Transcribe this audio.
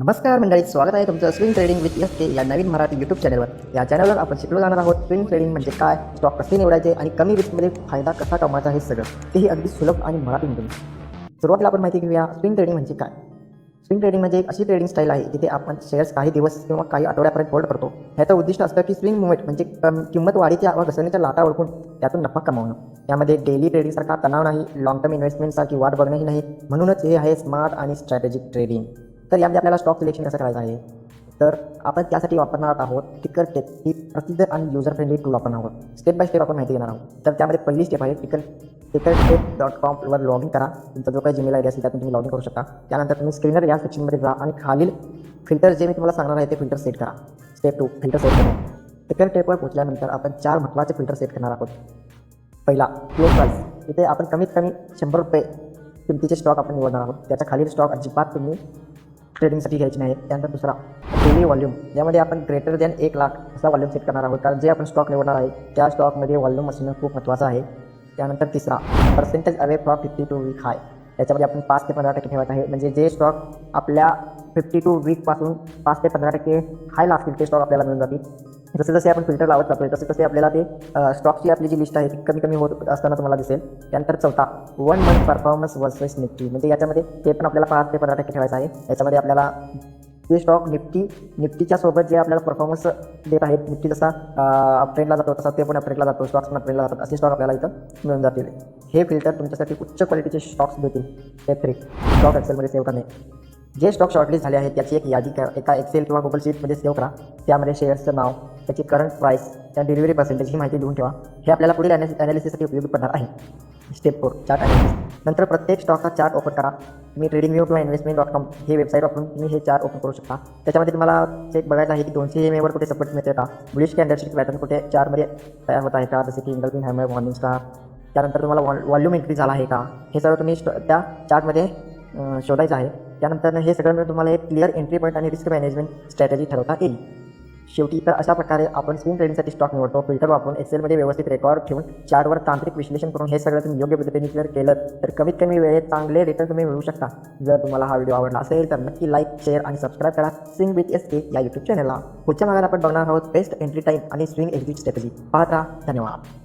नमस्कार मंडळी, स्वागत आहे तुमचं स्विंग ट्रेडिंग विथ एस के या नवीन मराठी यूट्यूब चॅनलवर. या चॅनलवर आपण शिकलो जाणार आहोत स्विंग ट्रेडिंग म्हणजे काय, स्टॉक कसे निवडायचे आणि कमी रिस्कमध्ये फायदा कसा कमवायचा हे सगळं, तेही अगदी सुलभ आणि मराठीमधून. सुरुवातीला आपण माहिती घेऊया स्विंग ट्रेडिंग म्हणजे काय. स्विंग ट्रेडिंग म्हणजे एक अशी ट्रेडिंग स्टाईल आहे जिथे आपण शेअर्स काही दिवस किंवा काही आठवड्यापर्यंत होल्ड करतो. ह्याचं उद्दिष्ट असतं की स्विंग मुवमेंट म्हणजे किंमत वाढीच्या व घसरणीच्या लाटा ओळखून त्यातून नफा कमावणं. यामध्ये डेली ट्रेडिंगसारखा तणाव नाही, लॉंग टर्म इन्व्हेस्टमेंटसारखी वाट बघणंही नाही. म्हणूनच हे आहे स्मार्ट आणि स्ट्रॅटेजिक ट्रेडिंग. तर यामध्ये आपल्याला स्टॉक सिलेक्शन कसं करायचं आहे, तर आपण त्यासाठी वापरणार आहोत टिकरटेप ही प्रसिद्ध आणि युजर फ्रेंडली टूल वापरणार आहोत. स्टेप बाय स्टेप आपण माहिती घेणार आहोत. तर त्यामध्ये पहिली स्टेप आहे टिकरटेप.com वर लॉग इन करा. तुमचा जो काही जीमेल आय डी असेल त्यातून तुम्ही लॉग इन करू शकता. त्यानंतर तुम्ही स्क्रीनर या सेक्शनमध्ये जा आणि खालील फिल्टर जे मी तुम्हाला सांगणार आहे ते फिल्टर सेट करा. स्टेप 2 फिल्टर सेट करा. टिकरटेपवर पोहोचल्यानंतर आपण 4 महत्त्वाचे फिल्टर सेट करणार आहोत. पहिला क्लोज प्राईस. इथे आपण कमीत कमी ₹100 किमतीचे स्टॉक आपण निवडणार आहोत. त्याच्या खालील स्टॉक अजिबात तुम्ही ट्रेडिंगसाठी घ्यायची नाही. त्यानंतर दुसरा डेली व्हॉल्यूम. यामध्ये आपण ग्रेटर दॅन 1 लाख असा व्हॉल्यूम सेट करणार आहोत, कारण जे आपण स्टॉक निवडणार आहे त्या स्टॉकमध्ये व्हॉल्यूम असणं खूप महत्त्वाचं आहे. त्यानंतर तिसरा पर्सेंटेज अवे फ्रॉम 52 वीक हाय. याच्यामध्ये आपण 5 ते 15% ठेवायचं आहे. म्हणजे जे स्टॉक आपल्या 52 वीकपासून 5 ते 15% हायला असतील ते स्टॉक आपल्याला मिळून जातील. जसे जसे आपण फिल्टर लावत जातोय तसे तसे आपल्याला ते स्टॉकची आपली जी लिस्ट आहे ती कमी कमी होत असताना तुम्हाला दिसेल. त्यानंतर चौथा 1 मंथ परफॉर्मन्स वर्सेस निफ्टी. म्हणजे याच्यामध्ये ते पण आपल्याला 5 ते 15% ठेवायचं आहे. याच्यामध्ये आपल्याला ते स्टॉक निफ्टीच्या सोबत जे आपल्याला परफॉर्मन्स देत आहेत, निफ्टी जसा अपट्रेंडला जातो तसा ते पण अपट्रेंडला जातो, स्टॉक्स पण अपट्रेंडला जातात, असे स्टॉक आपल्याला इथं मिळून जातील. हे फिल्टर तुमच्यासाठी उच्च क्वालिटीचे स्टॉक्स देतील. स्टेप 3 स्टॉक एक्सेलमध्ये सेव्ह करणे. जे स्टॉक शॉर्टलिस्ट झाले आहेत त्याची एक यादी एका एक्सेल किंवा गुगल शीटमध्ये सेव्ह करा. त्यामध्ये शेअर्सचं नाव, त्याची करंट प्राईस, त्या डिलिव्हरी पर्सेंटेज ही माहिती लिहून ठेवा. हे आपल्याला पुढील ॲनालिसिससाठी उपयोगी पडणार आहे. Step 4 chart analysis. नंतर प्रत्येक स्टॉकचा चार्ट ओपन करा. तुम्ही TradingView किंवा investment.com हे वेबसाईट वापरून तुम्ही हे चार्ट ओपन करू शकता. त्याच्यामध्ये तुम्हाला चेक बघायचं आहे की 200 EMA वर कुठे सपोर्ट मिळते का, बुलिश कॅन्डलस्टिक पॅटर्न कुठे चार्टमध्ये तयार होत आहे का, जसे की इंगल्फिन हॅमर, मॉर्निंग स्टार. त्यानंतर तुम्हाला व्हॉल्यूम एंट्री झाला आहे का, हे सगळं तुम्ही त्या चार्टमध्ये शोधायचं आहे. त्यानंतर हे सगळं मिळून तुम्हाला एक क्लिअर एंट्री पॉईंट आणि रिस्क मॅनेजमेंट स्ट्रॅटेजी ठरवता येईल. शेवटी तर अशा प्रकारे आपण स्विंग ट्रेडिंगसाठी स्टॉक निवडतो. फिल्टर वापरून एक्सेलमध्ये व्यवस्थित रेकॉर्ड ठेवून चार्टवर तांत्रिक विश्लेषण करून हे सगळं तुम्ही योग्य पद्धतीने क्लिअर केलं तर कमीत कमी वेळेत चांगले रिटर्न तुम्ही मिळवू शकता. जर तुम्हाला हा व्हिडिओ आवडला असेल तर नक्की लाईक, शेअर आणि सबस्क्राईब करा स्विंग विथ एस के या यूट्यूब चॅनलला. पुढच्या भागात आपण बघणार आहोत बेस्ट एंट्री टाईम आणि स्विंग एक्झिट स्ट्रॅटेजी. पाहता. धन्यवाद.